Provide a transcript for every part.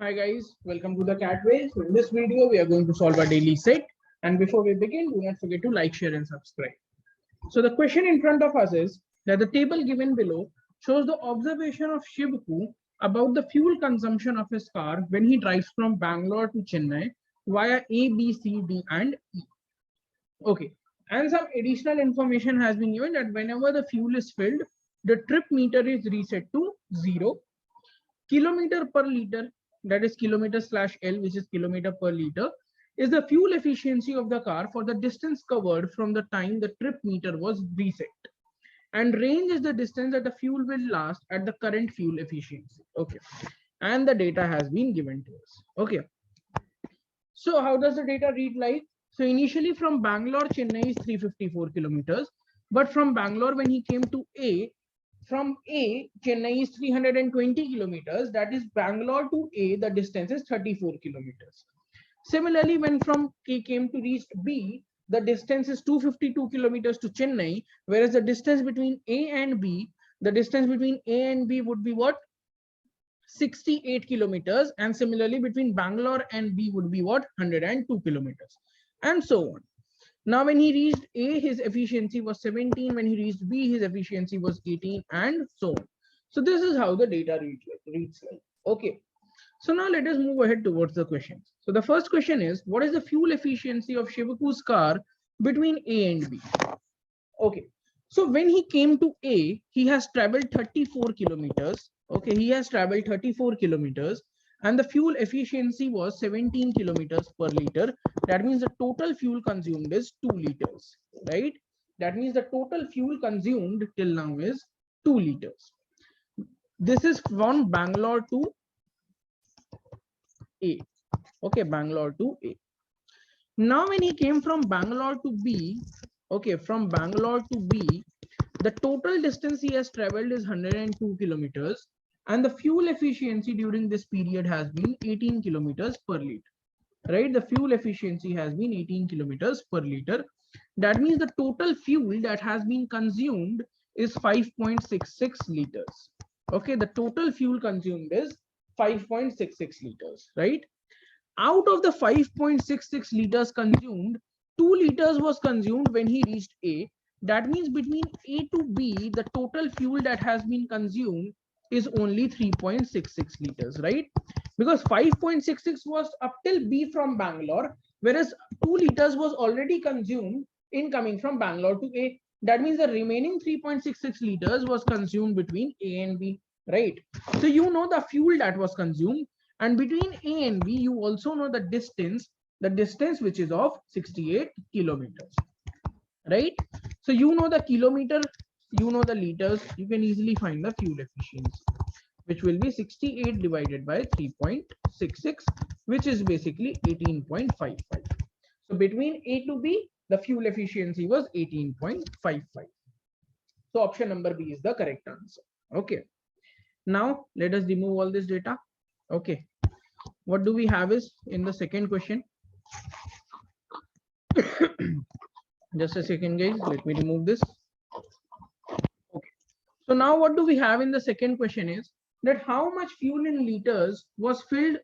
Hi guys, welcome to the CATWay. So in this video, we are going to solve a daily set. And before we begin, do not forget to like, share, and subscribe. So the question in front of us is that the table given below shows the observation of Shivku about the fuel consumption of his car when he drives from Bangalore to Chennai via A, B, C, D, and E. Okay, and some additional information has been given that whenever the fuel is filled, the trip meter is reset to 0. Kilometer per liter, that is kilometer slash L, which is kilometer per liter, is the fuel efficiency of the car for the distance covered from the time the trip meter was reset. And range is the distance that the fuel will last at the current fuel efficiency. Okay. And the data has been given to us. Okay. So how does the data read like? So initially from Bangalore, Chennai is 354 kilometers. But from Bangalore, when he came to A, from A, Chennai is 320 kilometers. That is Bangalore to A, the distance is 34 kilometers. Similarly, when from A came to reach B, the distance is 252 kilometers to Chennai, whereas the distance between A and B, the distance between A and B would be what? 68 kilometers. And similarly, between Bangalore and B would be what? 102 kilometers. And so on. Now, when he reached A, his efficiency was 17. When he reached B, his efficiency was 18, and so on. So this is how the data reads like. Okay. So now let us move ahead towards the questions. So the first question is, what is the fuel efficiency of Shivaku's car between A and B? Okay. So when he came to A, he has traveled 34 kilometers. Okay, he has traveled 34 kilometers. And the fuel efficiency was 17 kilometers per liter. That means the total fuel consumed is 2 liters, right? That means the total fuel consumed till now is 2 liters. This is from Bangalore to A. Okay, Bangalore to A. Now, when he came from Bangalore to B, okay, from Bangalore to B, the total distance he has traveled is 102 kilometers. And the fuel efficiency during this period has been 18 kilometers per liter, right? The fuel efficiency has been 18 kilometers per liter. That means the total fuel that has been consumed is 5.66 liters. Okay, the total fuel consumed is 5.66 liters, right? Out of the 5.66 liters consumed, 2 liters was consumed when he reached A. That means between A to B, the total fuel that has been consumed is only 3.66 liters, right? Because 5.66 was up till B from Bangalore, whereas 2 liters was already consumed in coming from Bangalore to A. That means the remaining 3.66 liters was consumed between A and B, right? So you know the fuel that was consumed, and between A and B, you also know the distance which is of 68 kilometers, right? So you know the kilometer, you know the liters, you can easily find the fuel efficiency, which will be 68 divided by 3.66, which is basically 18.55. So between A to B, the fuel efficiency was 18.55. So option number B is the correct answer. Okay. Now let us remove all this data. Okay. What do we have is in the second question. Just a second, guys. Let me remove this. Okay. So now what do we have in the second question is that how much fuel in liters was filled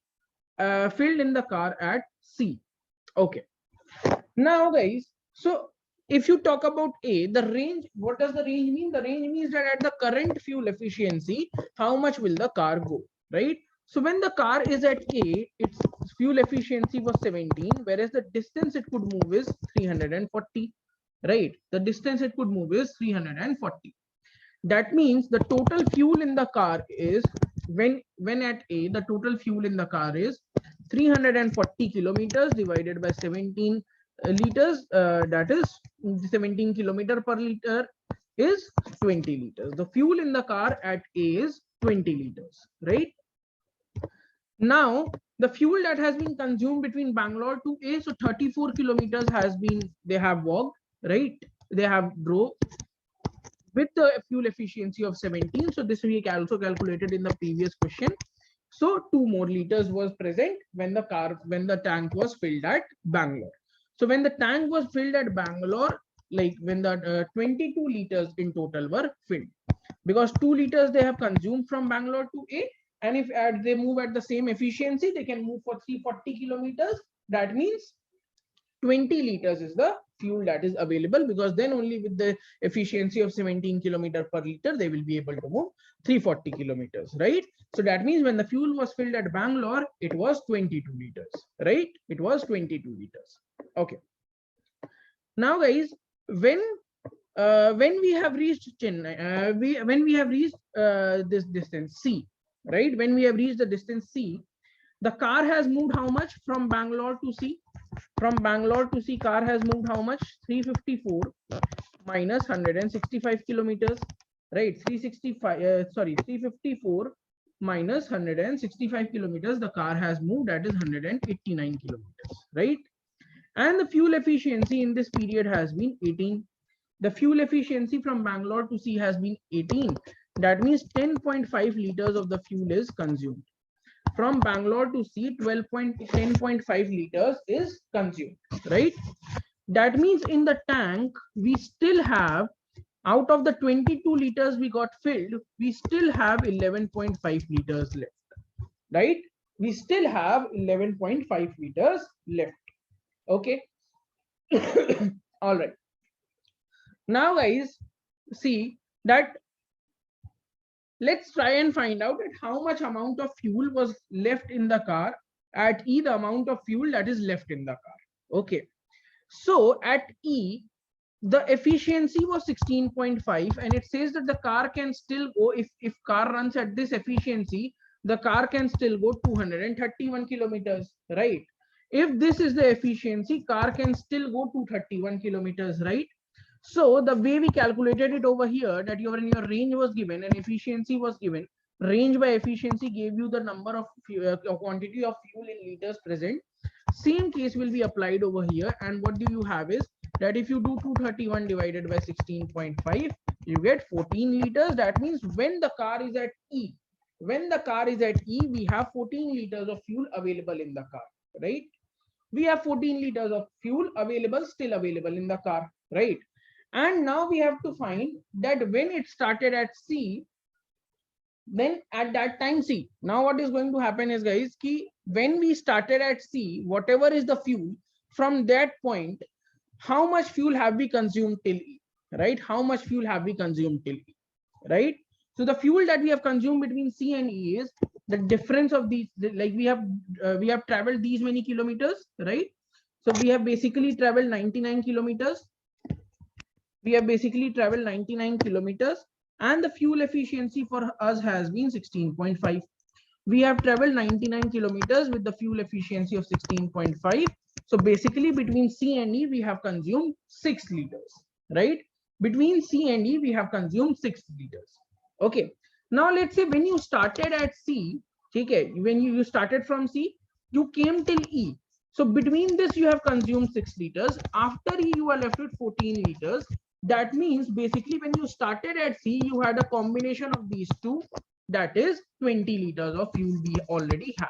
in the car at C. Okay. Now, guys, so if you talk about A, the range, what does the range mean? The range means that at the current fuel efficiency, how much will the car go, right? So when the car is at A, its fuel efficiency was 17, whereas the distance it could move is 340, right? The distance it could move is 340. That means the total fuel in the car is, when at A, the total fuel in the car is 340 kilometers divided by 17 liters, that is 17 kilometer per liter is 20 liters. The fuel in the car at A is 20 liters, right? Now, the fuel that has been consumed between Bangalore to A, so 34 kilometers has been, they have walked, right? They have drove with the fuel efficiency of 17. So this we also calculated in the previous question. So 2 more liters was present when the tank was filled at Bangalore. So when the tank was filled at Bangalore, like when the 22 liters in total were filled, because 2 liters they have consumed from Bangalore to A, and if they move at the same efficiency, they can move for 340 kilometers. That means 20 liters is the fuel that is available, because then only with the efficiency of 17 kilometer per liter, they will be able to move 340 kilometers, right? So that means when the fuel was filled at Bangalore, it was 22 liters, right? It was 22 liters. Okay. Now, guys, when we have reached Chennai, when we have reached this distance C, right? When we have reached the distance C, the car has moved how much from Bangalore to C? From Bangalore to C, car has moved how much? 354 minus 165 kilometers, right? 354 minus 165 kilometers. The car has moved, that is 189 kilometers, right? And the fuel efficiency in this period has been 18. The fuel efficiency from Bangalore to C has been 18. That means 10.5 liters of the fuel is consumed. From Bangalore to C, 10.5 liters is consumed, right? That means in the tank, we still have, out of the 22 liters we got filled, we still have 11.5 liters left, right? We still have 11.5 liters left. Okay. All right. Now, guys, see that let's try and find out that how much amount of fuel was left in the car at E, the amount of fuel that is left in the car. Okay. So at E, the efficiency was 16.5, and it says that the car can still go, if car runs at this efficiency, the car can still go 231 kilometers, right? If this is the efficiency, car can still go 231 kilometers, right? So the way we calculated it over here, that your range was given and efficiency was given, range by efficiency gave you the number of quantity of fuel in liters present. Same case will be applied over here, and what do you have is that if you do 231 divided by 16.5, you get 14 liters. That means when the car is at E, we have 14 liters of fuel available in the car, right? We have 14 liters of fuel still available in the car, right? And now we have to find that when it started at C, then at that time C. Now what is going to happen is, guys, when we started at C, whatever is the fuel, from that point, how much fuel have we consumed till E, right? How much fuel have we consumed till E, right? So the fuel that we have consumed between C and E is the difference of these, like we have traveled these many kilometers, right? So we have basically traveled 99 kilometers. We have basically traveled 99 kilometers, and the fuel efficiency for us has been 16.5. We have traveled 99 kilometers with the fuel efficiency of 16.5. So basically between C and E, we have consumed 6 liters, right? Between C and E, we have consumed 6 liters. Okay. Now let's say when you started at C, okay, when you started from C, you came till E. So between this, you have consumed 6 liters. After E, you are left with 14 liters. That means basically when you started at C, you had a combination of these two. That is 20 liters of fuel we already had.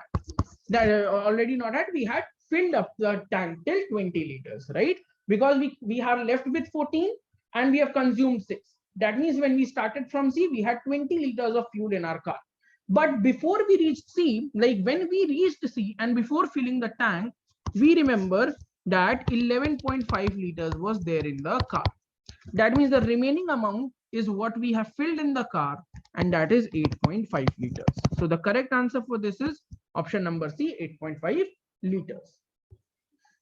That already not had, we had filled up the tank till 20 liters, right? Because we have left with 14 and we have consumed 6. That means when we started from C, we had 20 liters of fuel in our car. But before we reached C, like when we reached C and before filling the tank, we remember that 11.5 liters was there in the car. That means the remaining amount is what we have filled in the car, and that is 8.5 liters. So the correct answer for this is option number C, 8.5 liters.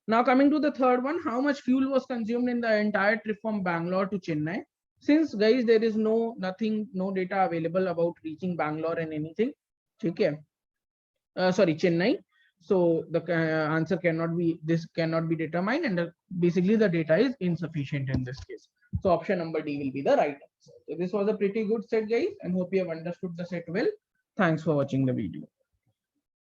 Now coming to the third one, how much fuel was consumed in the entire trip from Bangalore to Chennai? Since, guys, there is no data available about reaching Bangalore and anything, okay? Chennai. So the answer cannot be determined, and basically the data is insufficient in this case. So option number D will be the right answer. So this was a pretty good set, guys, and hope you have understood the set well. Thanks for watching the video.